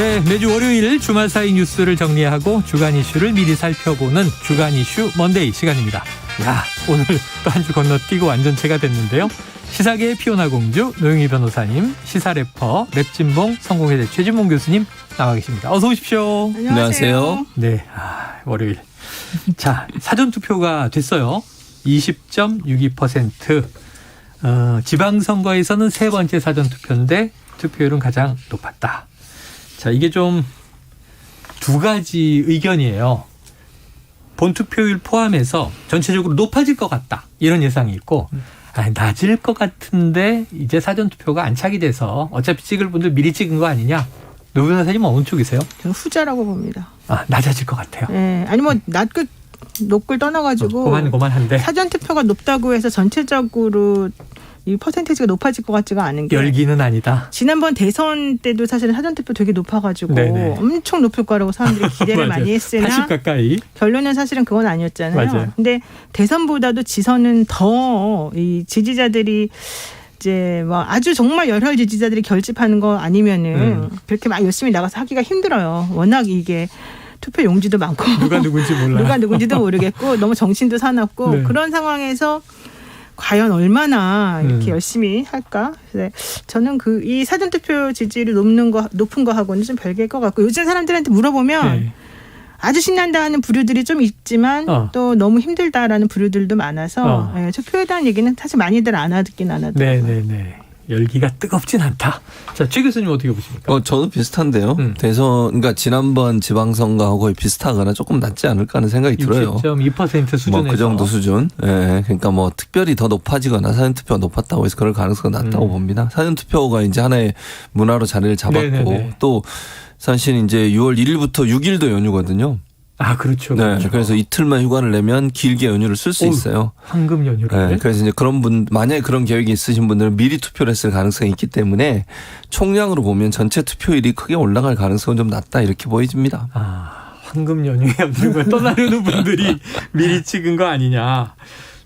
네, 매주 월요일 주말 사이 뉴스를 정리하고 주간 이슈를 미리 살펴보는 주간 이슈 먼데이 시간입니다. 야, 오늘 또 한 주 건너뛰고 완전체가 됐는데요. 시사계의 피오나 공주 노영희 변호사님, 시사 래퍼 랩진봉 성공회대 최진봉 교수님 나와 계십니다. 어서 오십시오. 안녕하세요. 네, 월요일. 자, 사전투표가 됐어요. 20.62%. 지방선거에서는 세 번째 사전투표인데 투표율은 가장 높았다. 자, 이게 좀 두 가지 의견이에요. 본투표율 포함해서 전체적으로 높아질 것 같다. 이런 예상이 있고, 낮을 것 같은데 이제 사전투표가 안착이 돼서 어차피 찍을 분들 미리 찍은 거 아니냐. 노 변호사님은 어느 쪽이세요? 저는 후자라고 봅니다. 낮아질 것 같아요. 네, 아니 뭐 낮고 높을 떠나가지고 고만한데 사전투표가 높다고 해서 전체적으로 이 퍼센테이지가 높아질 것 같지가 않은 게 열기는 아니다. 지난번 대선 때도 사실은 사전투표 되게 높아가지고 네네. 엄청 높을 거라고 사람들이 기대를 많이 했으나 80 가까이. 결론은 사실은 그건 아니었잖아요. 맞아요. 근데 대선보다도 지선은 더 이 지지자들이 이제 뭐 아주 정말 열혈 지지자들이 결집하는 거 아니면은 그렇게 막 열심히 나가서 하기가 힘들어요. 워낙 이게 투표 용지도 많고 누가 누군지 몰라. 누가 누군지도 모르겠고 너무 정신도 사납고 네. 그런 상황에서 과연 얼마나 이렇게 열심히 할까? 그래서 저는 이 사전투표 지지율이 높은 거 하고는 좀 별개일 것 같고 요즘 사람들한테 물어보면 네. 아주 신난다는 부류들이 좀 있지만 또 너무 힘들다라는 부류들도 많아서 투표에 대한 얘기는 사실 많이들 안 하긴 안 하더라고요. 네네네. 열기가 뜨겁진 않다. 자, 최 교수님 어떻게 보십니까? 저도 비슷한데요. 대선, 그러니까 지난번 지방선거하고 거의 비슷하거나 조금 낮지 않을까 하는 생각이 들어요. 60.2% 수준에서. 뭐 그 정도 수준. 예. 그러니까 뭐 특별히 더 높아지거나 사전투표가 높았다고 해서 그럴 가능성이 낮다고 봅니다. 사전투표가 이제 하나의 문화로 자리를 잡았고 네네네. 또 사실 이제 6월 1일부터 6일도 연휴거든요. 그렇죠. 네. 그렇죠. 그래서 이틀만 휴가를 내면 길게 연휴를 쓸 수 있어요. 황금 연휴를. 네, 그래서 이제 만약에 그런 계획이 있으신 분들은 미리 투표를 했을 가능성이 있기 때문에 총량으로 보면 전체 투표율이 크게 올라갈 가능성은 좀 낮다 이렇게 보여집니다. 황금 연휴에 없는 걸 떠나려는 분들이 미리 찍은 거 아니냐.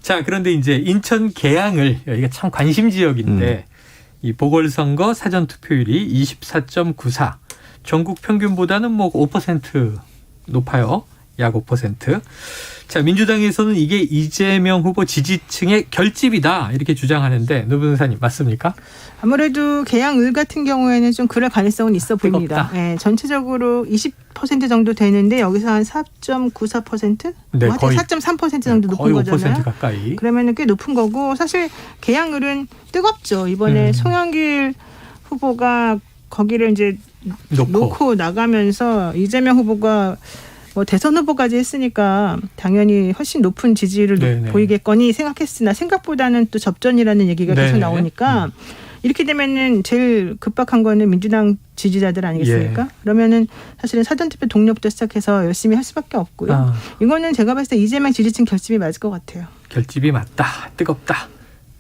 자, 그런데 이제 인천 계양을 여기가 참 관심 지역인데 이 보궐선거 사전 투표율이 24.94. 전국 평균보다는 뭐 5% 높아요. 약 5%. 자, 민주당에서는 이게 이재명 후보 지지층의 결집이다 이렇게 주장하는데 노 변호사님 맞습니까? 아무래도 계양을 같은 경우에는 좀 그럴 가능성은 있어 보입니다. 네, 전체적으로 20% 정도 되는데 여기서 한 4.94%? 네, 거의 4.3% 정도 높은 거의 5% 거잖아요. 가까이. 그러면은 꽤 높은 거고 사실 계양을은 뜨겁죠. 이번에 송영길 후보가 거기를 이제 놓고 나가면서 이재명 후보가 뭐 대선 후보까지 했으니까 당연히 훨씬 높은 지지율을 보이겠거니 생각했으나 생각보다는 또 접전이라는 얘기가 계속 나오니까 이렇게 되면은 제일 급박한 거는 민주당 지지자들 아니겠습니까? 그러면은 사실은 사전투표 동료부터 시작해서 열심히 할 수밖에 없고요. 이거는 제가 봤을 때 이재명 지지층 결집이 맞을 것 같아요. 결집이 맞다. 뜨겁다.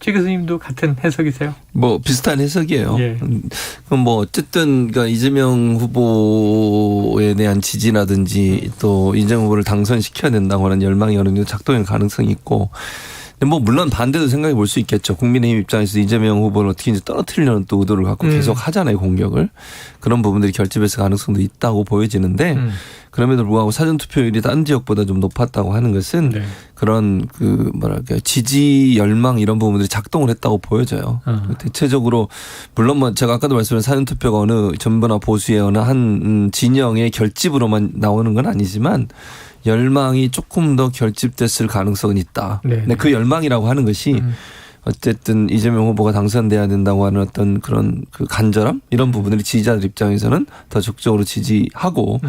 최 교수님도 같은 해석이세요? 뭐 비슷한 해석이에요. 그럼 뭐 어쨌든 그러니까 이재명 후보에 대한 지지라든지 또 이재명 후보를 당선시켜야 된다고 하는 열망이 어느 정도 작동할 가능성이 있고 뭐 물론 반대도 생각해 볼 수 있겠죠. 국민의힘 입장에서 이재명 후보를 어떻게 이제 떨어뜨리려는 또 의도를 갖고 계속 하잖아요, 공격을. 그런 부분들이 결집했을 가능성도 있다고 보여지는데 그럼에도 불구하고 사전투표율이 다른 지역보다 좀 높았다고 하는 것은 그런 지지 열망 이런 부분들이 작동을 했다고 보여져요. 대체적으로 물론 뭐 제가 아까도 말씀드린 사전투표가 어느 전부나 보수의 어느 한 진영의 결집으로만 나오는 건 아니지만 열망이 조금 더 결집됐을 가능성은 있다. 근데 그 열망이라고 하는 것이 어쨌든 이재명 후보가 당선돼야 된다고 하는 어떤 그런 그 간절함 이런 부분들이 지지자들 입장에서는 더 적극적으로 지지하고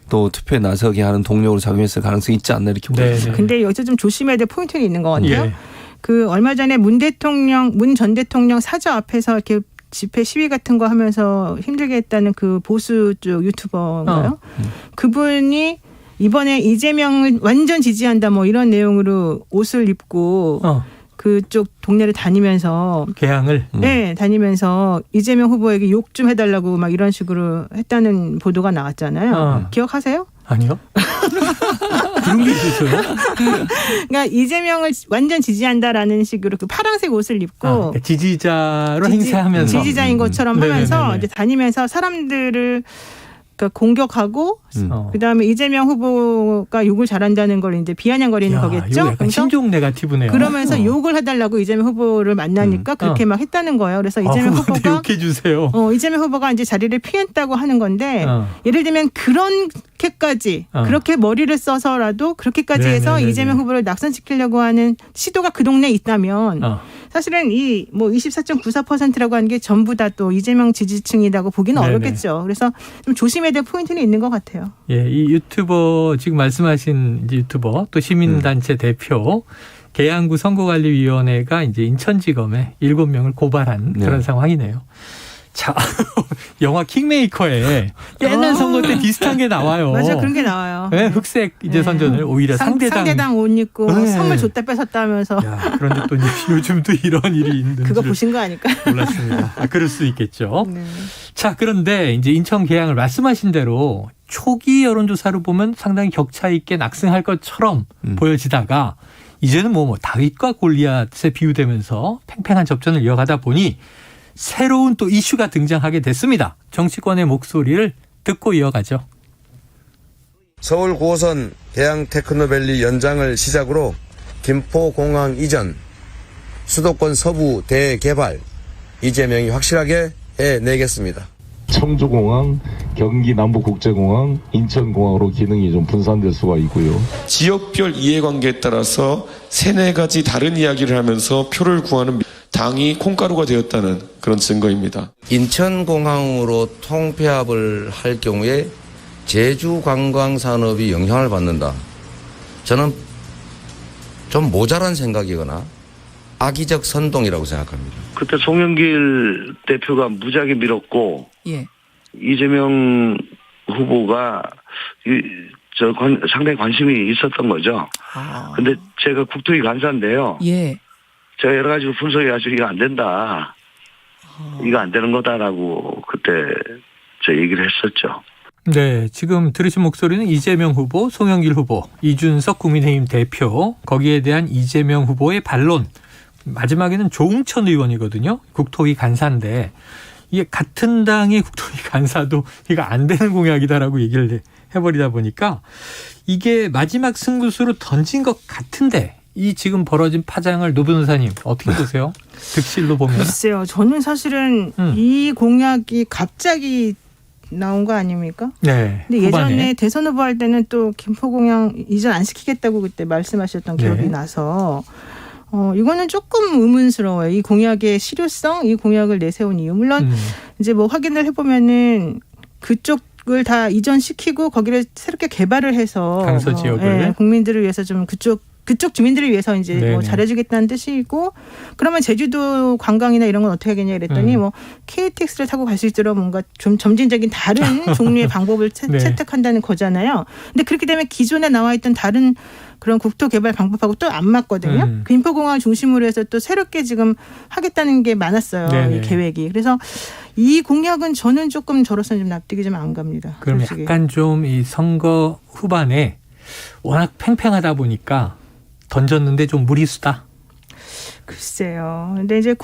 또 투표에 나서게 하는 동력으로 작용했을 가능성이 있지 않나 이렇게 보입니다. 근데 여기서 좀 조심해야 될 포인트는 있는 것 같아요. 그 얼마 전에 문 전 대통령 사저 앞에서 이렇게 집회 시위 같은 거 하면서 힘들게 했다는 그 보수 쪽 유튜버인가요? 그분이 이번에 이재명을 완전 지지한다 뭐 이런 내용으로 옷을 입고 그쪽 동네를 다니면서 계양을 다니면서 이재명 후보에게 욕 좀 해달라고 막 이런 식으로 했다는 보도가 나왔잖아요. 기억하세요? 아니요. 그런 게 있었어요? 그러니까 이재명을 완전 지지한다라는 식으로 그 파란색 옷을 입고 그러니까 지지자로 행세하면서 지지자인 것처럼 하면서 이제 다니면서 사람들을 그러니까 공격하고 그다음에 이재명 후보가 욕을 잘한다는 걸 이제 비아냥거리는 거겠죠. 이거 약간 신종 네거티브네요. 그러면서 욕을 해달라고 이재명 후보를 만나니까 그렇게 막 했다는 거예요. 그래서 이재명 후보가 욕해 주세요. 이재명 후보가 이제 자리를 피했다고 하는 건데 예를 들면 그렇게까지 그렇게 머리를 써서라도 그렇게까지 해서 이재명 후보를 낙선시키려고 하는 시도가 그 동네에 있다면 사실은 이 뭐 24.94%라고 하는 게 전부 다 또 이재명 지지층이라고 보기는 어렵겠죠. 그래서 좀 조심해야 될 포인트는 있는 것 같아요. 예, 이 유튜버 지금 말씀하신 이제 유튜버 또 시민단체 대표 계양구 선거관리위원회가 이제 인천지검에 7명을 고발한 그런 상황이네요. 자, 영화 킹메이커에 옛날 선거 때 비슷한 게 나와요. 맞아요. 그런 게 나와요. 네, 흑색 이제 선전을 오히려 상대당 옷 입고 선물 줬다 뺏었다 하면서. 야, 그런데 또 요즘도 이런 일이 있는 그거 보신 거 아닐까요? 몰랐습니다. 그럴 수 있겠죠. 네. 자, 그런데 이제 인천 계양을 말씀하신 대로 초기 여론조사로 보면 상당히 격차 있게 낙승할 것처럼 보여지다가 이제는 뭐 다윗과 골리앗에 비유되면서 팽팽한 접전을 이어가다 보니 새로운 또 이슈가 등장하게 됐습니다. 정치권의 목소리를 듣고 이어가죠. 서울 9호선 계양 테크노밸리 연장을 시작으로 김포공항 이전, 수도권 서부 대개발 이재명이 확실하게 해내겠습니다. 청주공항, 경기 남부국제공항, 인천공항으로 기능이 좀 분산될 수가 있고요. 지역별 이해관계에 따라서 3-4가지 다른 이야기를 하면서 표를 구하는 당이 콩가루가 되었다는 그런 증거입니다. 인천공항으로 통폐합을 할 경우에 제주 관광산업이 영향을 받는다. 저는 좀 모자란 생각이거나 악의적 선동이라고 생각합니다. 그때 송영길 대표가 무지하게 밀었고 이재명 후보가 상당히 관심이 있었던 거죠. 근데 제가 국토위 간사인데요. 제가 여러 가지 분석해가지고 이거 안 된다. 이거 안 되는 거다라고 그때 저 얘기를 했었죠. 네, 지금 들으신 목소리는 이재명 후보, 송영길 후보, 이준석 국민의힘 대표, 거기에 대한 이재명 후보의 반론. 마지막에는 조응천 의원이거든요. 국토위 간사인데 이게 같은 당의 국토위 간사도 이거 안 되는 공약이다라고 얘기를 해버리다 보니까 이게 마지막 승부수로 던진 것 같은데 이 지금 벌어진 파장을 노 변호사님 어떻게 보세요? 득실로 보면. 글쎄요. 저는 사실은 이 공약이 갑자기 나온 거 아닙니까? 네. 근데 후반에. 예전에 대선 후보 할 때는 또 김포공항 이전 안 시키겠다고 그때 말씀하셨던 기억이 나서 이거는 조금 의문스러워요. 이 공약의 실효성, 이 공약을 내세운 이유. 물론 이제 뭐 확인을 해보면은 그쪽을 다 이전시키고 거기를 새롭게 개발을 해서 강서 지역을 국민들을 위해서 좀 그쪽 주민들을 위해서 이제 뭐 잘해주겠다는 뜻이고 그러면 제주도 관광이나 이런 건 어떻게 하겠냐 그랬더니 뭐 KTX를 타고 갈 수 있도록 뭔가 좀 점진적인 다른 종류의 방법을 채택한다는 거잖아요. 근데 그렇게 되면 기존에 나와 있던 다른 그런 국토 개발 방법하고 또 안 맞거든요. 김포공항을 중심으로 해서 또 새롭게 지금 하겠다는 게 많았어요. 이 계획이. 그래서 이 공약은 저는 조금 저로서는 좀 납득이 좀 안 갑니다. 그럼 솔직히. 약간 좀 이 선거 후반에 워낙 팽팽하다 보니까 던졌는데 좀 무리수다. 글쎄요. 근데 이제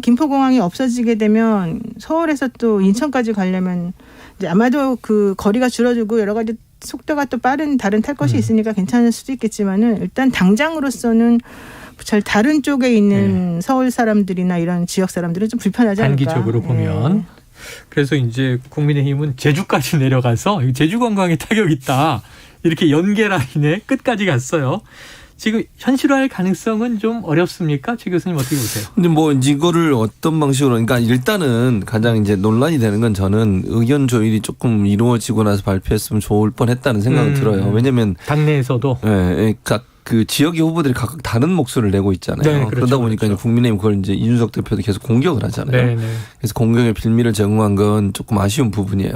김포공항이 없어지게 되면 서울에서 또 인천까지 가려면 이제 아마도 그 거리가 줄어들고 여러 가지 속도가 또 빠른 다른 탈 것이 있으니까 괜찮을 수도 있겠지만은 일단 당장으로서는 잘 다른 쪽에 있는 서울 사람들이나 이런 지역 사람들은 좀 불편하지 않을까. 단기적으로 보면. 그래서 이제 국민의힘은 제주까지 내려가서 제주 관광에 타격 있다. 이렇게 연계 라인에 끝까지 갔어요. 지금 현실화할 가능성은 좀 어렵습니까? 최 교수님 어떻게 보세요? 근데 뭐 이거를 어떤 방식으로 그러니까 일단은 가장 이제 논란이 되는 건 저는 의견 조율이 조금 이루어지고 나서 발표했으면 좋을 뻔했다는 생각은 들어요. 왜냐하면 당내에서도 그 지역의 후보들이 각각 다른 목소리를 내고 있잖아요. 네, 그렇죠, 그러다 보니까 그렇죠. 이제 국민의힘 그걸 이제 이준석 대표도 계속 공격을 하잖아요. 네. 그래서 공격의 빌미를 제공한 건 조금 아쉬운 부분이에요.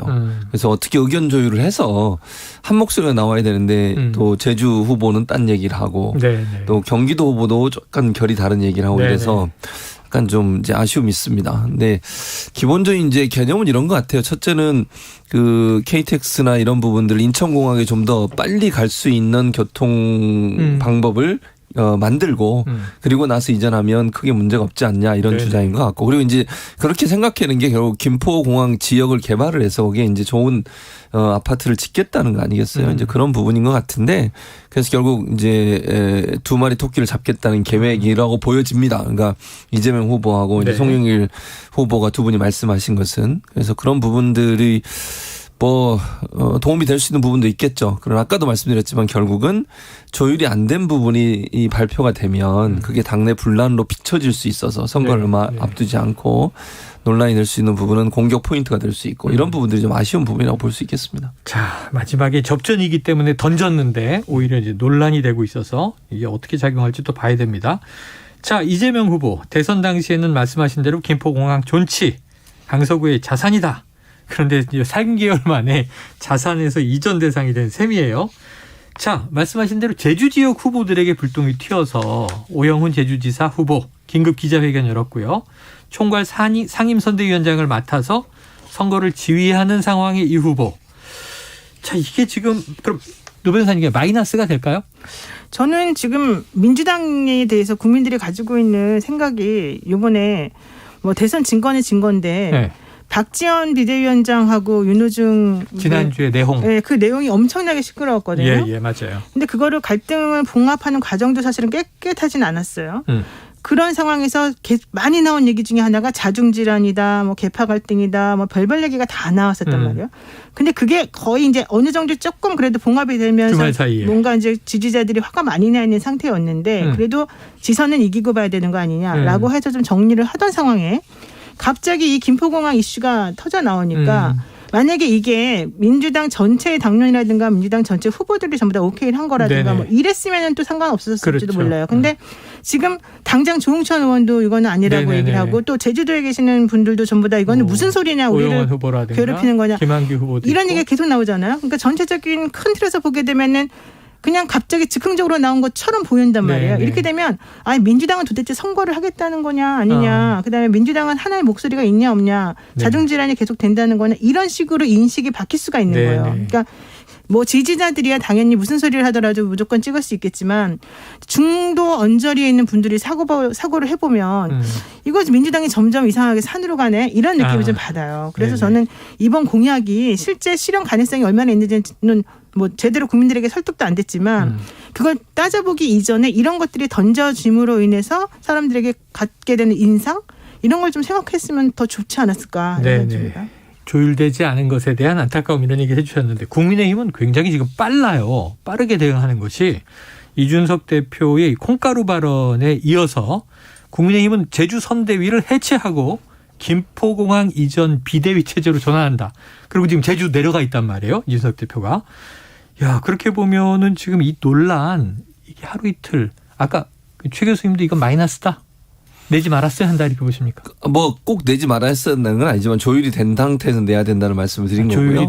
그래서 어떻게 의견 조율을 해서 한 목소리가 나와야 되는데 또 제주 후보는 딴 얘기를 하고 또 경기도 후보도 약간 결이 다른 얘기를 하고 이래서 약간 좀 이제 아쉬움이 있습니다. 근데 기본적인 이제 개념은 이런 것 같아요. 첫째는 그 KTX나 이런 부분들 인천공항에 좀 더 빨리 갈 수 있는 교통 방법을 만들고 그리고 나서 이전하면 크게 문제가 없지 않냐 이런 네네. 주장인 것 같고 그리고 이제 그렇게 생각하는 게 결국 김포공항 지역을 개발을 해서 거기에 이제 좋은 아파트를 짓겠다는 거 아니겠어요? 이제 그런 부분인 것 같은데 그래서 결국 이제 두 마리 토끼를 잡겠다는 계획이라고 보여집니다. 그러니까 이재명 후보하고 이제 송영길 후보가 두 분이 말씀하신 것은 그래서 그런 부분들이 뭐 도움이 될 수 있는 부분도 있겠죠. 그러나 아까도 말씀드렸지만 결국은 조율이 안 된 부분이 이 발표가 되면 그게 당내 분란으로 비춰질 수 있어서 선거를 얼마 앞두지 않고 논란이 될 수 있는 부분은 공격 포인트가 될 수 있고 이런 부분들이 좀 아쉬운 부분이라고 볼 수 있겠습니다. 자, 마지막에 접전이기 때문에 던졌는데 오히려 이제 논란이 되고 있어서 이게 어떻게 작용할지 또 봐야 됩니다. 자, 이재명 후보 대선 당시에는 말씀하신 대로 김포공항 존치 강서구의 자산이다. 그런데 3개월 만에 자산에서 이전 대상이 된 셈이에요. 자, 말씀하신 대로 제주 지역 후보들에게 불똥이 튀어서 오영훈 제주지사 후보 긴급 기자회견 열었고요. 총괄 상임선대위원장을 맡아서 선거를 지휘하는 상황의 이 후보. 자, 이게 지금 그럼 노 변호사님 마이너스가 될까요? 저는 지금 민주당에 대해서 국민들이 가지고 있는 생각이 이번에 뭐 대선 진 거는 진 건데 네. 박지원 비대위원장하고 윤호중 지난주에 내용. 네, 그 내용이 엄청나게 시끄러웠거든요. 예, 맞아요. 근데 그거를 갈등을 봉합하는 과정도 사실은 깨끗하진 않았어요. 그런 상황에서 많이 나온 얘기 중에 하나가 자중질환이다, 뭐 계파 갈등이다, 뭐 별별 얘기가 다 나왔었단 말이에요. 근데 그게 거의 이제 어느 정도 조금 그래도 봉합이 되면서 뭔가 이제 지지자들이 화가 많이 나 있는 상태였는데 그래도 지선은 이기고 봐야 되는 거 아니냐라고 해서 좀 정리를 하던 상황에 갑자기 이 김포공항 이슈가 터져 나오니까 만약에 이게 민주당 전체의 당론이라든가 민주당 전체 후보들이 전부 다 오케이를 한 거라든가 뭐 이랬으면 또 상관없었을지도 그렇죠. 몰라요. 근데 지금 당장 조응천 의원도 이거는 아니라고 얘기를 하고 또 제주도에 계시는 분들도 전부 다 이거는 무슨 소리냐 우리를 괴롭히는 거냐 이런 얘기가 계속 나오잖아요. 그러니까 전체적인 큰 틀에서 보게 되면은 그냥 갑자기 즉흥적으로 나온 것처럼 보인단 말이에요. 네네. 이렇게 되면 민주당은 도대체 선거를 하겠다는 거냐 아니냐. 그다음에 민주당은 하나의 목소리가 있냐 없냐. 자중질환이 계속 된다는 거냐. 이런 식으로 인식이 바뀔 수가 있는 거예요. 그러니까 뭐 지지자들이야 당연히 무슨 소리를 하더라도 무조건 찍을 수 있겠지만 중도 언저리에 있는 분들이 사고를 해보면 이거 민주당이 점점 이상하게 산으로 가네 이런 느낌을 좀 받아요. 그래서 저는 이번 공약이 실제 실현 가능성이 얼마나 있는지는 뭐 제대로 국민들에게 설득도 안 됐지만 그걸 따져보기 이전에 이런 것들이 던져짐으로 인해서 사람들에게 갖게 되는 인상 이런 걸 좀 생각했으면 더 좋지 않았을까 생각합니다. 조율되지 않은 것에 대한 안타까움 이런 얘기를 해주셨는데 국민의힘은 굉장히 지금 빨라요. 빠르게 대응하는 것이 이준석 대표의 콩가루 발언에 이어서 국민의힘은 제주 선대위를 해체하고 김포공항 이전 비대위 체제로 전환한다. 그리고 지금 제주 내려가 있단 말이에요. 이준석 대표가. 야, 그렇게 보면은 지금 이 논란 이게 하루 이틀 아까 최 교수님도 이건 마이너스다. 내지 말았어야 한다 이렇게 보십니까? 뭐 꼭 내지 말았었다는 건 아니지만 조율이 된 상태에서 내야 된다는 말씀을 드린 거고요.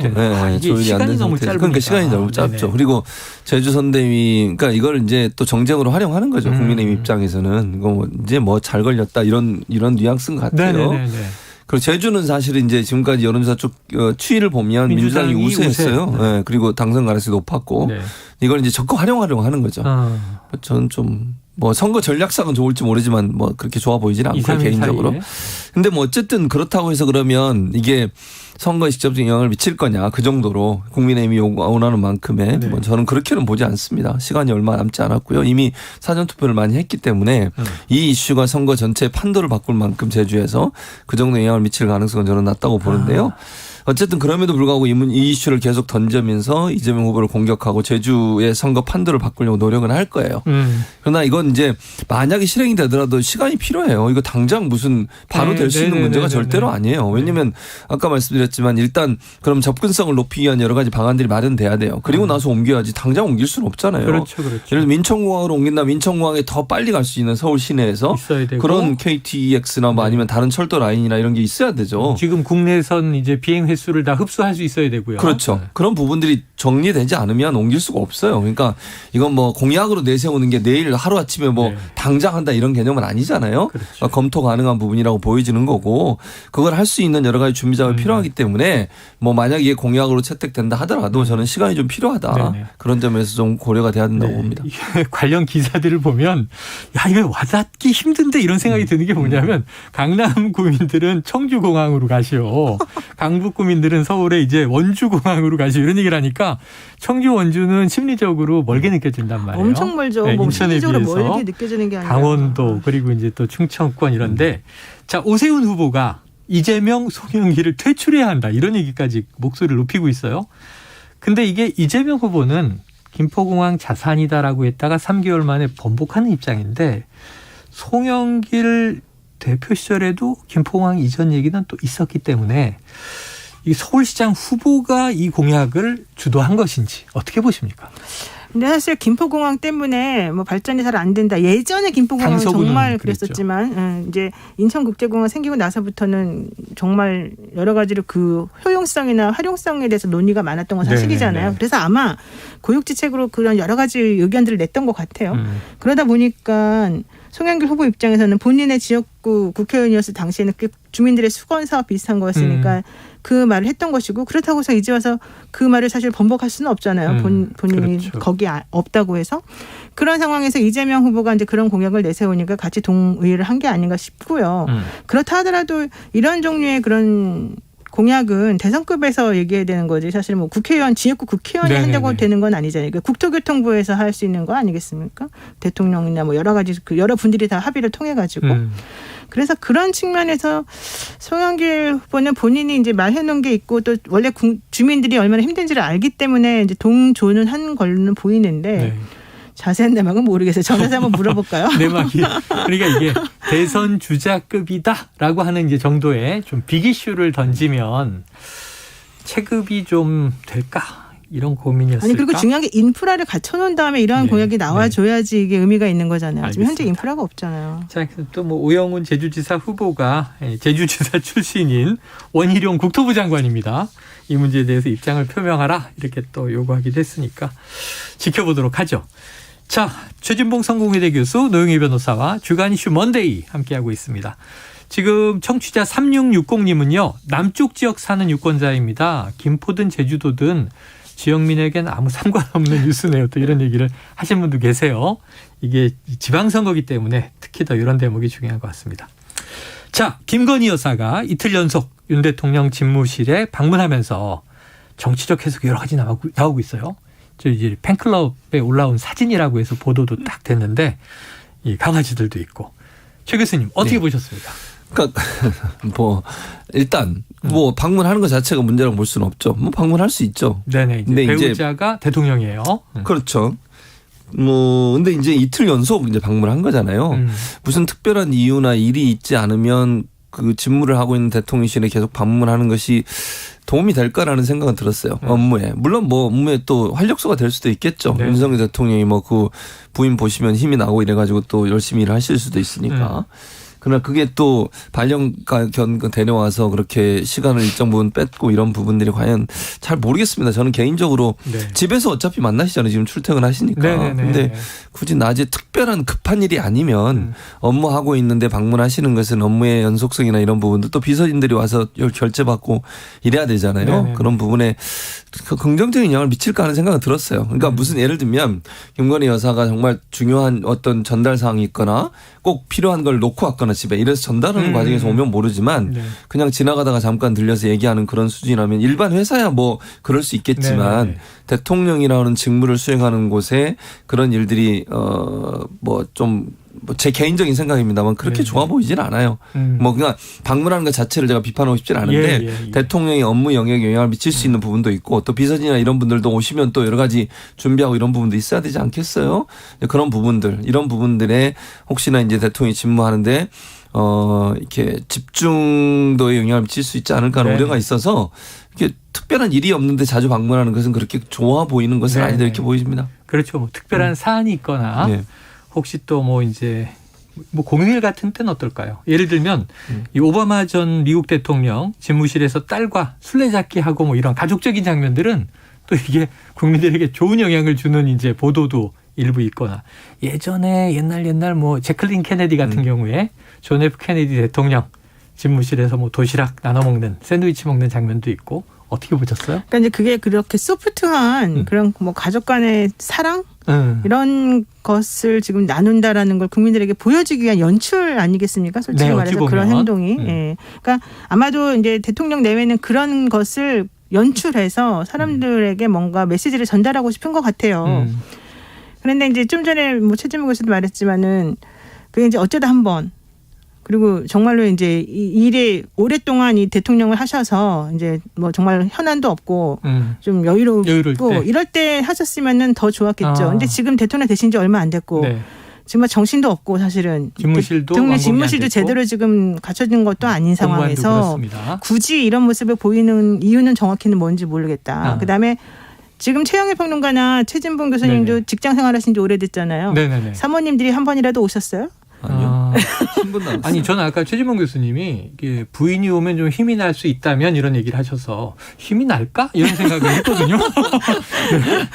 조율이 안 된 상태에서. 그러니까 시간이 너무 짧죠. 네네. 그리고 제주 선대위 그러니까 이걸 이제 또 정쟁으로 활용하는 거죠. 국민의힘 입장에서는 이거 이제 뭐 잘 걸렸다 이런 뉘앙스인 것 같아요. 그리고 제주는 사실은 이제 지금까지 여론조사 쭉 추이를 보면 민주당이 우세했어요. 네. 그리고 당선 가능성이 높았고 이걸 이제 적극 활용하려고 하는 거죠. 저는 좀 뭐 선거 전략상은 좋을지 모르지만 뭐 그렇게 좋아 보이지는 않고요 개인적으로. 사이에. 근데 뭐 어쨌든 그렇다고 해서 그러면 이게 선거에 직접적인 영향을 미칠 거냐 그 정도로 국민의힘이 원하는 만큼의 뭐 저는 그렇게는 보지 않습니다. 시간이 얼마 남지 않았고요. 이미 사전투표를 많이 했기 때문에 이 이슈가 선거 전체의 판도를 바꿀 만큼 제주에서 그 정도 영향을 미칠 가능성은 저는 낮다고 보는데요. 어쨌든 그럼에도 불구하고 이 이슈를 계속 던지면서 이재명 후보를 공격하고 제주의 선거 판도를 바꾸려고 노력은 할 거예요. 그러나 이건 이제 만약에 실행이 되더라도 시간이 필요해요. 이거 당장 무슨 바로 될 수 있는 문제가 절대로 아니에요. 왜냐하면 아까 말씀드렸지만 일단 그럼 접근성을 높이기 위한 여러 가지 방안들이 마련돼야 돼요. 그리고 나서 옮겨야지 당장 옮길 수는 없잖아요. 그렇죠. 예를 들어 민청공항으로 옮긴다. 민청공항에 더 빨리 갈 수 있는 서울 시내에서 그런 KTX나 뭐 아니면 다른 철도 라인이나 이런 게 있어야 되죠. 지금 국내선 이제 비행 횟수를 다 흡수할 수 있어야 되고요. 그렇죠. 그런 부분들이 정리되지 않으면 옮길 수가 없어요. 그러니까 이건 뭐 공약으로 내세우는 게 내일 하루아침에 뭐 네. 당장 한다 이런 개념은 아니잖아요. 그렇죠. 그러니까 검토 가능한 부분이라고 보여지는 거고 그걸 할 수 있는 여러 가지 준비 작업이 필요하기 때문에 뭐 만약 이게 공약으로 채택된다 하더라도 저는 시간이 좀 필요하다. 네네. 그런 점에서 좀 고려가 돼야 된다고 네. 봅니다. 이게 관련 기사들을 보면 야 이거 와닿기 힘든데 이런 생각이 드는 게 뭐냐면 강남 구민들은 청주공항으로 가시오. 강북 구민들은 서울에 이제 원주공항으로 가시오. 이런 얘기를 하니까 청주 원주는 심리적으로 멀게 느껴진단 말이에요. 엄청 멀죠. 네, 뭐 인천에 심리적으로 비해서 멀게 느껴지는 게 아니라. 강원도 그리고 이제 또 충청권 이런데 자 오세훈 후보가 이재명 송영길을 퇴출해야 한다 이런 얘기까지 목소리를 높이고 있어요. 근데 이게 이재명 후보는 김포공항 자산이다라고 했다가 3개월 만에 번복하는 입장인데 송영길 대표 시절에도 김포공항 이전 얘기는 또 있었기 때문에 이 서울시장 후보가 이 공약을 주도한 것인지 어떻게 보십니까? 근데 사실 김포공항 때문에 뭐 발전이 잘 안 된다. 예전에 김포공항은 정말 그랬었지만 이제 인천국제공항 생기고 나서부터는 정말 여러 가지로 그 효용성이나 활용성에 대해서 논의가 많았던 건 사실이잖아요. 네네네. 그래서 아마 고육지책으로 그런 여러 가지 의견들을 냈던 것 같아요. 그러다 보니까 송영길 후보 입장에서는 본인의 지역구 국회의원이었을 당시에는 그 주민들의 수건 사업 비슷한 거였으니까 그 말을 했던 것이고 그렇다고 해서 이제 와서 그 말을 사실 번복할 수는 없잖아요. 본인이 그렇죠. 거기 없다고 해서 그런 상황에서 이재명 후보가 이제 그런 공약을 내세우니까 같이 동의를 한 게 아닌가 싶고요. 그렇다 하더라도 이런 종류의 그런 공약은 대선급에서 얘기해야 되는 거지. 사실 뭐 국회의원, 지역구 국회의원이 네네네. 한다고 되는 건 아니잖아요. 그러니까 국토교통부에서 할 수 있는 거 아니겠습니까? 대통령이나 뭐 여러 가지 그 여러 분들이 다 합의를 통해 가지고. 그래서 그런 측면에서 송영길 후보는 본인이 이제 말해놓은 게 있고 또 원래 주민들이 얼마나 힘든지를 알기 때문에 이제 동조는 한 걸로는 보이는데 네. 자세한 내막은 모르겠어요. 전화해서 한번 물어볼까요? 내막이 그러니까 이게 대선 주자급이다라고 하는 이제 정도의 좀 빅이슈를 던지면 체급이 좀 될까 이런 고민이었을까? 아니 그리고 중요한 게 인프라를 갖춰놓은 다음에 이러한 네. 공약이 나와줘야지 이게 의미가 있는 거잖아요. 지금 현재 알겠습니다. 인프라가 없잖아요. 자, 또 뭐 오영훈 제주지사 후보가 제주지사 출신인 원희룡 국토부 장관입니다. 이 문제에 대해서 입장을 표명하라 이렇게 또 요구하기도 했으니까 지켜보도록 하죠. 자, 최진봉 성공회대 교수 노영희 변호사와 주간 이슈 먼데이 함께하고 있습니다. 지금 청취자 3660님은요. 남쪽 지역 사는 유권자입니다. 김포든 제주도든 지역민에겐 아무 상관없는 뉴스네요. 또 이런 얘기를 하신 분도 계세요. 이게 지방선거기 때문에 특히 더 이런 대목이 중요한 것 같습니다. 자, 김건희 여사가 이틀 연속 윤 대통령 집무실에 방문하면서 정치적 해석이 여러 가지 나오고 있어요. 저 이제 팬클럽에 올라온 사진이라고 해서 보도도 딱 됐는데 이 강아지들도 있고. 최 교수님 어떻게 보셨습니까? 그러니까 뭐 일단 뭐 방문하는 것 자체가 문제라고 볼 수는 없죠. 뭐 방문할 수 있죠. 네네. 이제 배우자가 대통령이에요. 그렇죠. 뭐 근데 이제 이틀 연속 이제 방문한 거잖아요. 무슨 특별한 이유나 일이 있지 않으면 그 직무를 하고 있는 대통령실에 계속 방문하는 것이 도움이 될까라는 생각은 들었어요. 업무에. 물론 뭐 업무에 또 활력소가 될 수도 있겠죠. 네. 윤석열 대통령이 뭐 그 부인 보시면 힘이 나고 이래가지고 또 열심히 일을 하실 수도 있으니까. 그러나 그게 또 발령견 데려와서 그렇게 시간을 일정 부분 뺐고 이런 부분들이 과연 잘 모르겠습니다. 저는 개인적으로 네. 집에서 어차피 만나시잖아요. 지금 출퇴근하시니까. 네네네. 근데 굳이 낮에 특별한 급한 일이 아니면 업무하고 있는데 방문하시는 것은 업무의 연속성이나 이런 부분도 또 비서진들이 와서 결제받고 이래야 되잖아요. 네네네. 그런 부분에 긍정적인 영향을 미칠까 하는 생각은 들었어요. 그러니까 무슨 예를 들면 김건희 여사가 정말 중요한 어떤 전달 사항이 있거나 꼭 필요한 걸 놓고 왔거나 집에 이래서 전달하는 과정에서 오면 모르지만 네. 그냥 지나가다가 잠깐 들려서 얘기하는 그런 수준이라면 일반 회사야 뭐 그럴 수 있겠지만 네네. 대통령이라는 직무를 수행하는 곳에 그런 일들이 뭐 좀 제 개인적인 생각입니다만 그렇게 네네. 좋아 보이진 않아요. 뭐 그냥 방문하는 것 자체를 제가 비판하고 싶진 않은데 예. 대통령의 업무 영역에 영향을 미칠 수 있는 부분도 있고 또 비서진이나 이런 분들도 오시면 또 여러 가지 준비하고 이런 부분도 있어야 되지 않겠어요? 그런 부분들 이런 부분들에 혹시나 이제 대통령이 집무하는데 이렇게 집중도에 영향을 미칠 수 있지 않을까 하는 네. 우려가 있어서 이렇게 특별한 일이 없는데 자주 방문하는 것은 그렇게 좋아 보이는 것은 네. 아니다 이렇게 보입니다. 그렇죠. 뭐 특별한 사안이 있거나 네. 혹시 또 뭐 이제 뭐 공휴일 같은 때는 어떨까요? 예를 들면 이 오바마 전 미국 대통령 집무실에서 딸과 술래잡기 하고 뭐 이런 가족적인 장면들은 또 이게 국민들에게 좋은 영향을 주는 이제 보도도 일부 있거나 예전에 옛날 뭐 제클린 케네디 같은 경우에 존 F 케네디 대통령 집무실에서 뭐 도시락 나눠 먹는 샌드위치 먹는 장면도 있고 어떻게 보셨어요? 그러니까 이제 그게 그렇게 소프트한 그런 뭐 가족 간의 사랑 이런 것을 지금 나눈다라는 걸 국민들에게 보여주기 위한 연출 아니겠습니까? 솔직히 네, 말해서 그런 행동이. 예. 그러니까 아마도 이제 대통령 내외는 그런 것을 연출해서 사람들에게 뭔가 메시지를 전달하고 싶은 것 같아요. 그런데 이제 좀 전에 뭐 최진무 교수도 말했지만은 그게 이제 어쩌다 한 번 그리고 정말로 이제 이 일에 오랫동안 이 대통령을 하셔서 이제 뭐 정말 현안도 없고 좀 여유롭고 이럴 때 하셨으면은 더 좋았겠죠. 근데 지금 대통령 되신 지 얼마 안 됐고 정말 정신도 없고 사실은 집무실도 제대로 지금 갖춰진 것도 아닌 상황에서 굳이 이런 모습을 보이는 이유는 정확히는 뭔지 모르겠다. 그다음에 지금 최영일 평론가나 최진봉 교수님도 직장 생활하신 지 오래됐잖아요. 네네네. 사모님들이 한 번이라도 오셨어요? 아니요. 신분 남았어요. 아니 저는 아까 최진봉 교수님이 이게 부인이 오면 좀 힘이 날 수 있다면 이런 얘기를 하셔서 힘이 날까? 이런 생각을 했거든요.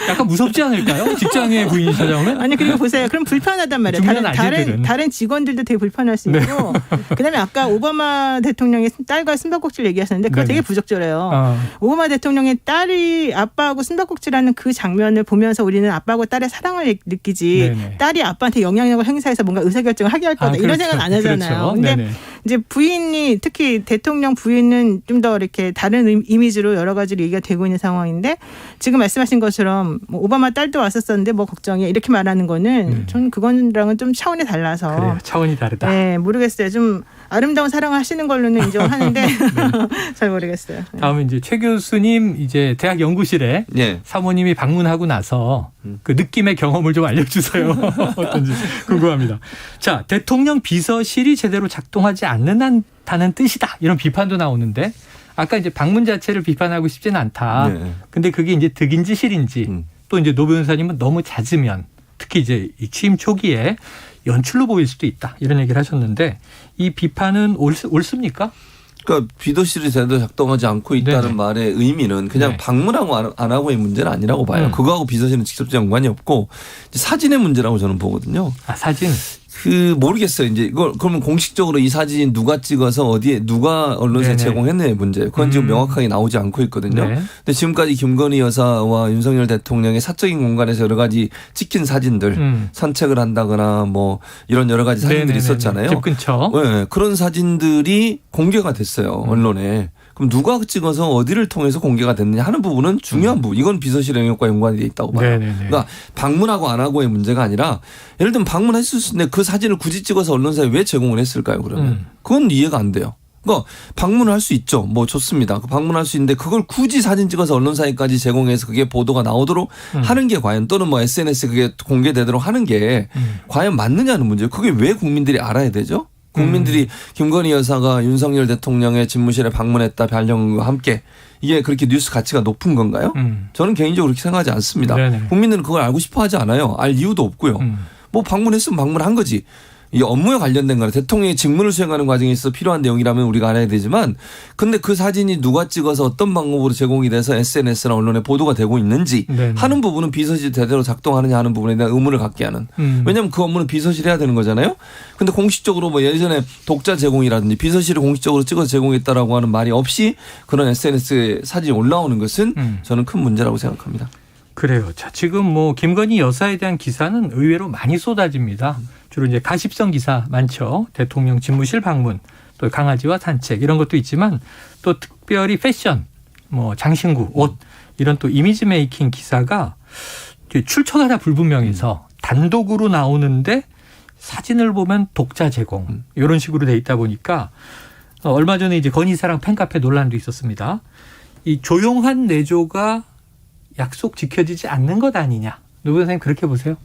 약간 무섭지 않을까요? 직장에 부인이 찾아오면? 아니 그리고 보세요. 그럼 불편하단 말이에요. 다른 직원들도 되게 불편할 수 있고 그다음에 아까 오바마 대통령의 딸과 숨바꼭질 얘기하셨는데 그거 되게 부적절해요. 오바마 대통령의 딸이 아빠하고 숨바꼭질하는 그 장면을 보면서 우리는 아빠하고 딸의 사랑을 느끼지 딸이 아빠한테 영향력을 행사해서 뭔가 의사결정을 하게 할 거다 이런 생각은 안 하잖아요. 근데 이제 부인이 특히 대통령 부인은 좀 더 이렇게 다른 이미지로 여러 가지로 얘기가 되고 있는 상황인데 지금 말씀하신 것처럼 뭐 오바마 딸도 왔었었는데 뭐 걱정이야 이렇게 말하는 거는 저는 그거랑은 좀 차원이 달라서 그래요. 차원이 다르다. 네, 모르겠어요. 좀 아름다운 사랑을 하시는 걸로는 인정하는데 잘 모르겠어요. 다음은 이제 최 교수님 이제 대학 연구실에 사모님이 방문하고 나서 그 느낌의 경험을 좀 알려주세요. 어떤지 궁금합니다. 자, 대통령 비서실이 제대로 작동하지 않는다는 뜻이다. 이런 비판도 나오는데 아까 이제 방문 자체를 비판하고 싶지는 않다. 근데 그게 이제 득인지 실인지 또 이제 노 변호사님은 너무 잦으면 특히 이제 이 취임 초기에 연출로 보일 수도 있다. 이런 얘기를 하셨는데 이 비판은 옳습니까? 그러니까 비서실이 제대로 작동하지 않고 있다는 말의 의미는 그냥 방문하고 안 하고의 문제는 아니라고 봐요. 그거하고 비서실은 직접적 연관이 없고 사진의 문제라고 저는 보거든요. 아, 사진? 모르겠어요. 이제 이걸 그러면 공식적으로 이 사진 누가 찍어서 어디에 누가 언론사에 제공했느냐의 문제. 그건 지금 명확하게 나오지 않고 있거든요. 근데 지금까지 김건희 여사와 윤석열 대통령의 사적인 공간에서 여러 가지 찍힌 사진들 산책을 한다거나 뭐 이런 여러 가지 사진들이 있었잖아요. 집 근처. 네, 그런 사진들이 공개가 됐어요. 언론에. 그럼 누가 찍어서 어디를 통해서 공개가 됐느냐 하는 부분은 중요한 부분. 이건 비서실 영역과 연관이 돼 있다고 봐요. 그러니까 방문하고 안 하고의 문제가 아니라 예를 들면 방문했을 수 있는데 그 사진을 굳이 찍어서 언론사에 왜 제공을 했을까요? 그러면 그건 이해가 안 돼요. 그러니까 방문을 할 수 있죠. 뭐 좋습니다. 방문할 수 있는데 그걸 굳이 사진 찍어서 언론사에까지 제공해서 그게 보도가 나오도록 하는 게 과연 또는 뭐 SNS에 그게 공개되도록 하는 게 과연 맞느냐는 문제예요. 그게 왜 국민들이 알아야 되죠? 국민들이 김건희 여사가 윤석열 대통령의 집무실에 방문했다 발령과 함께 이게 그렇게 뉴스 가치가 높은 건가요? 저는 개인적으로 그렇게 생각하지 않습니다. 국민들은 그걸 알고 싶어 하지 않아요. 알 이유도 없고요. 뭐 방문했으면 방문한 거지. 이 업무에 관련된 거는 대통령이 직무를 수행하는 과정에 있어 필요한 내용이라면 우리가 알아야 되지만 근데 그 사진이 누가 찍어서 어떤 방법으로 제공이 돼서 SNS나 언론에 보도가 되고 있는지 하는 부분은 비서실이 제대로 작동하느냐 하는 부분에 대한 의문을 갖게 하는. 왜냐하면 그 업무는 비서실이 해야 되는 거잖아요. 근데 공식적으로 뭐 예전에 독자 제공이라든지 비서실이 공식적으로 찍어서 제공했다라고 하는 말이 없이 그런 SNS에 사진이 올라오는 것은 저는 큰 문제라고 생각합니다. 그래요. 자, 지금 뭐 김건희 여사에 대한 기사는 의외로 많이 쏟아집니다. 주로 이제 가십성 기사 많죠. 대통령 집무실 방문, 또 강아지와 산책 이런 것도 있지만 또 특별히 패션, 뭐 장신구, 옷 이런 또 이미지 메이킹 기사가 출처가 다 불분명해서 단독으로 나오는데 사진을 보면 독자 제공 이런 식으로 돼 있다 보니까 얼마 전에 이제 건희사랑 팬카페 논란도 있었습니다. 이 조용한 내조가 약속 지켜지지 않는 것 아니냐. 노 변호사님 그렇게 보세요?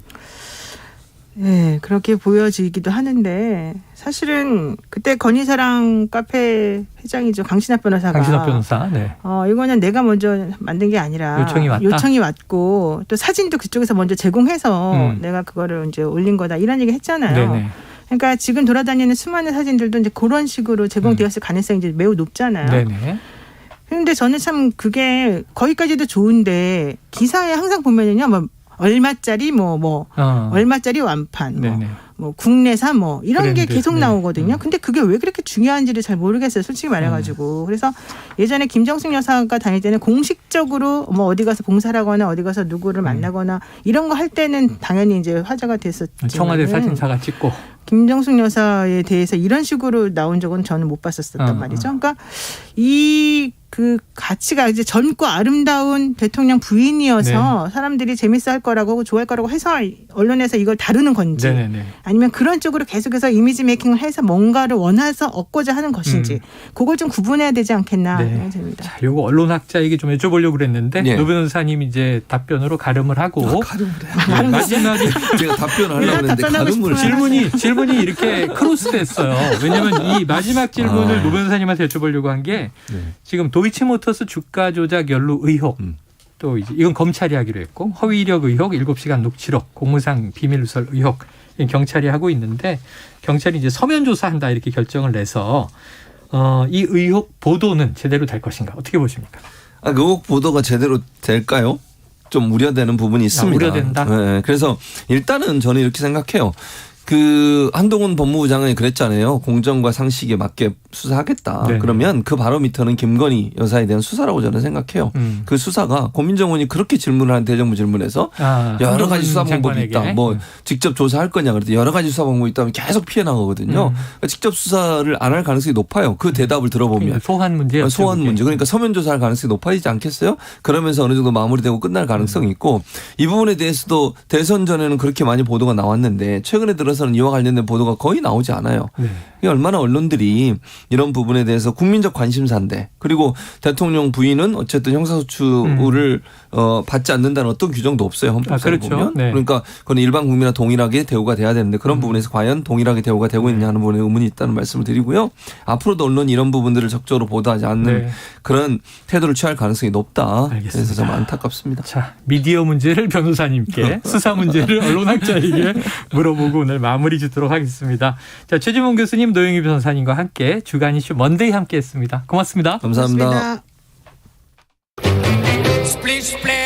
네, 그렇게 보여지기도 하는데 사실은 그때 건희사랑 카페 회장이죠. 강신학 변호사가. 강신학 변호사. 네. 이거는 내가 먼저 만든 게 아니라 요청이 왔고 또 사진도 그쪽에서 먼저 제공해서 내가 그거를 이제 올린 거다 이런 얘기 했잖아요. 네네. 그러니까 지금 돌아다니는 수많은 사진들도 이제 그런 식으로 제공되었을 가능성이 이제 매우 높잖아요. 네네. 그런데 저는 참 그게 거기까지도 좋은데 기사에 항상 보면은요, 뭐 얼마짜리 얼마짜리 완판, 뭐 국내산 뭐 이런 게 계속 나오거든요. 근데 그게 왜 그렇게 중요한지를 잘 모르겠어요. 솔직히 말해가지고. 그래서 예전에 김정숙 여사가 다닐 때는 공식적으로 뭐 어디 가서 봉사를 하거나 어디 가서 누구를 만나거나 이런 거 할 때는 당연히 이제 화제가 됐었지만 청와대 사진사가 찍고. 김정숙 여사에 대해서 이런 식으로 나온 적은 저는 못 봤었단 말이죠. 그러니까 그 가치가 이제 젊고 아름다운 대통령 부인이어서 사람들이 재밌어 할 거라고 좋아할 거라고 해서 언론에서 이걸 다루는 건지 아니면 그런 쪽으로 계속해서 이미지 메이킹을 해서 뭔가를 원해서 얻고자 하는 것인지 그걸 좀 구분해야 되지 않겠나 생각됩니다. 자, 요거 언론학자에게 좀 여쭤보려고 그랬는데 노 변호사님 이제 답변으로 가름을 하고 마지막에 제가 답변을 하려고 했는데 가름을 질문이 이렇게 크로스됐어요. 왜냐하면 이 마지막 질문을 노 변호사님한테 여쭤보려고 한 게 지금 도이치모터스 주가 조작 연루 의혹 또 이제 이건 검찰이 하기로 했고 허위 이력 의혹 7시간 녹취록 공무상 비밀 누설 의혹 경찰이 하고 있는데 경찰이 이제 서면 조사한다 이렇게 결정을 내서 이 의혹 보도는 제대로 될 것인가 어떻게 보십니까? 그 의혹 보도가 제대로 될까요? 좀 우려되는 부분이 있습니다. 우려된다. 네, 그래서 일단은 저는 이렇게 생각해요. 한동훈 법무부 장관이 그랬잖아요. 공정과 상식에 맞게 수사하겠다. 그러면 그 바로미터는 김건희 여사에 대한 수사라고 저는 생각해요. 그 수사가 고민정원이 그렇게 질문을 한 대정부 질문에서 여러 가지 수사 방법이 있다. 뭐 직접 조사할 거냐 그랬더니 여러 가지 수사 방법이 있다면 계속 피해 나가거든요. 그러니까 직접 수사를 안 할 가능성이 높아요. 그 대답을 들어보면. 소환 문제요. 소환 문제. 그러니까 서면 조사할 가능성이 높아지지 않겠어요? 그러면서 어느 정도 마무리되고 끝날 가능성이 있고 이 부분에 대해서도 대선 전에는 그렇게 많이 보도가 나왔는데 최근에 들어서는 이와 관련된 보도가 거의 나오지 않아요. 이게 얼마나 언론들이 이런 부분에 대해서 국민적 관심사인데 그리고 대통령 부인은 어쨌든 형사소추를 받지 않는다는 어떤 규정도 없어요. 헌법상에 보면. 그러니까 그건 일반 국민과 동일하게 대우가 돼야 되는데 그런 부분에서 과연 동일하게 대우가 되고 있냐 하는 부분에 의문이 있다는 말씀을 드리고요. 앞으로도 언론이 이런 부분들을 적극적으로 보도하지 않는 그런 태도를 취할 가능성이 높다. 알겠습니다. 그래서 좀 안타깝습니다. 자, 미디어 문제를 변호사님께 수사 문제를 언론학자에게 물어보고 오늘 마무리 짓도록 하겠습니다. 자, 최진봉 교수님, 노영희 변호사님과 함께 주간 이슈 먼데이 함께했습니다. 고맙습니다. 감사합니다. 고맙습니다.